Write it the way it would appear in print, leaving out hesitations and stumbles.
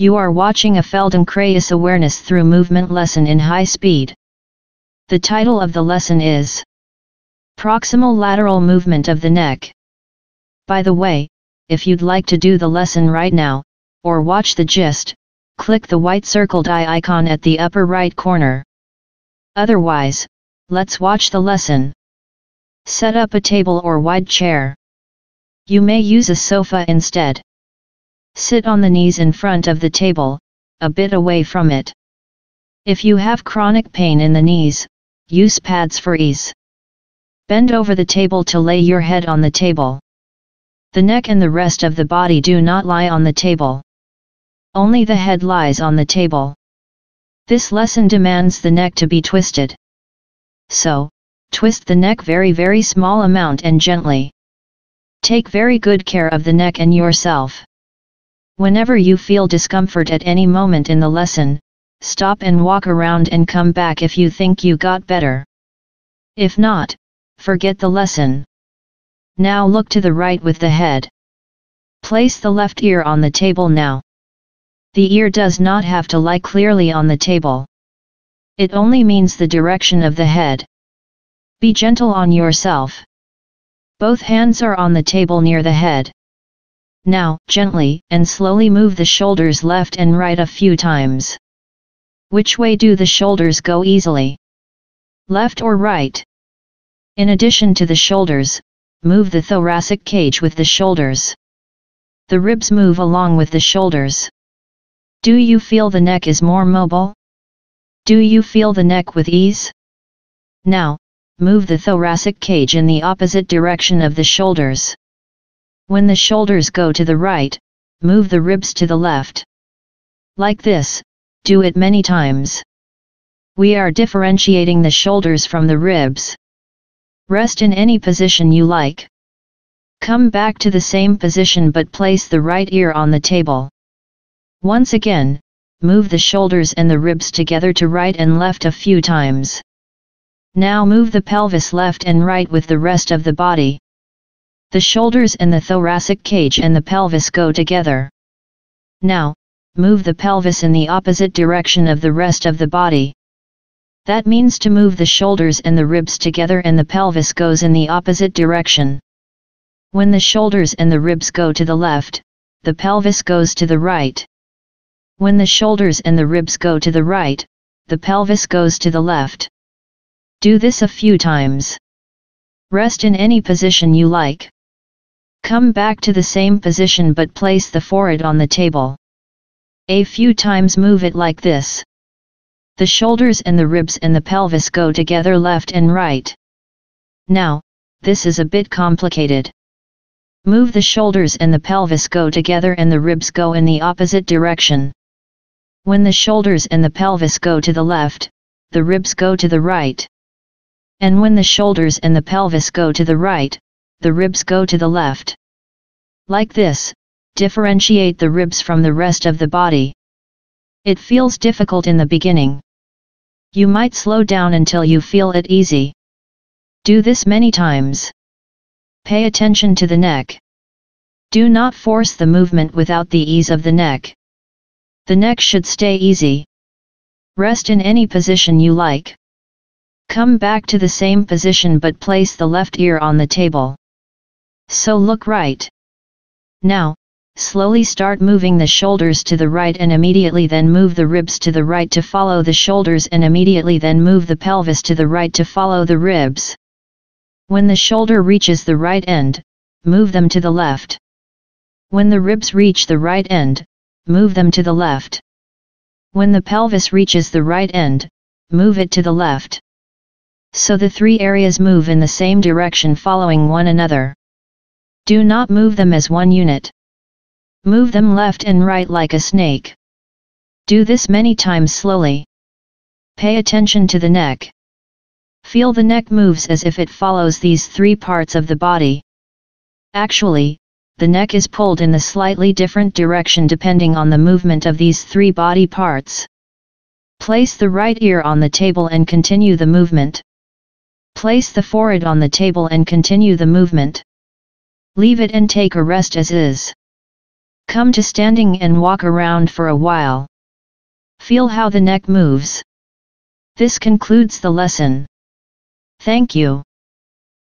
You are watching a Feldenkrais awareness through movement lesson in high speed. The title of the lesson is Proximal Lateral Movement of the Neck. By the way, if you'd like to do the lesson right now, or watch the gist, click the white circled eye icon at the upper right corner. Otherwise, let's watch the lesson. Set up a table or wide chair. You may use a sofa instead. Sit on the knees in front of the table, a bit away from it. If you have chronic pain in the knees, use pads for ease. Bend over the table to lay your head on the table. The neck and the rest of the body do not lie on the table. Only the head lies on the table. This lesson demands the neck to be twisted. So, twist the neck very small amount and gently. Take very good care of the neck and yourself. Whenever you feel discomfort at any moment in the lesson, stop and walk around and come back if you think you got better. If not, forget the lesson. Now look to the right with the head. Place the left ear on the table now. The ear does not have to lie clearly on the table. It only means the direction of the head. Be gentle on yourself. Both hands are on the table near the head. Now, gently and slowly move the shoulders left and right a few times. Which way do the shoulders go easily? Left or right? In addition to the shoulders, move the thoracic cage with the shoulders. The ribs move along with the shoulders. Do you feel the neck is more mobile? Do you feel the neck with ease? Now, move the thoracic cage in the opposite direction of the shoulders. When the shoulders go to the right, move the ribs to the left. Like this, do it many times. We are differentiating the shoulders from the ribs. Rest in any position you like. Come back to the same position but place the right ear on the table. Once again, move the shoulders and the ribs together to right and left a few times. Now move the pelvis left and right with the rest of the body. The shoulders and the thoracic cage and the pelvis go together. Now, move the pelvis in the opposite direction of the rest of the body. That means to move the shoulders and the ribs together and the pelvis goes in the opposite direction. When the shoulders and the ribs go to the left, the pelvis goes to the right. When the shoulders and the ribs go to the right, the pelvis goes to the left. Do this a few times. Rest in any position you like. Come back to the same position but place the forehead on the table. A few times move it like this. The shoulders and the ribs and the pelvis go together left and right. Now, this is a bit complicated. Move the shoulders and the pelvis go together and the ribs go in the opposite direction. When the shoulders and the pelvis go to the left, the ribs go to the right. And when the shoulders and the pelvis go to the right, the ribs go to the left. Like this, differentiate the ribs from the rest of the body. It feels difficult in the beginning. You might slow down until you feel it easy. Do this many times. Pay attention to the neck. Do not force the movement without the ease of the neck. The neck should stay easy. Rest in any position you like. Come back to the same position but place the left ear on the table. So look right. Now, slowly start moving the shoulders to the right and immediately then move the ribs to the right to follow the shoulders and immediately then move the pelvis to the right to follow the ribs. When the shoulder reaches the right end, move them to the left. When the ribs reach the right end, move them to the left. When the pelvis reaches the right end, move it to the left. So the three areas move in the same direction following one another. Do not move them as one unit. Move them left and right like a snake. Do this many times slowly. Pay attention to the neck. Feel the neck moves as if it follows these three parts of the body. Actually, the neck is pulled in the slightly different direction depending on the movement of these three body parts. Place the right ear on the table and continue the movement. Place the forehead on the table and continue the movement. Leave it and take a rest as is. Come to standing and walk around for a while. Feel how the neck moves. This concludes the lesson. Thank you.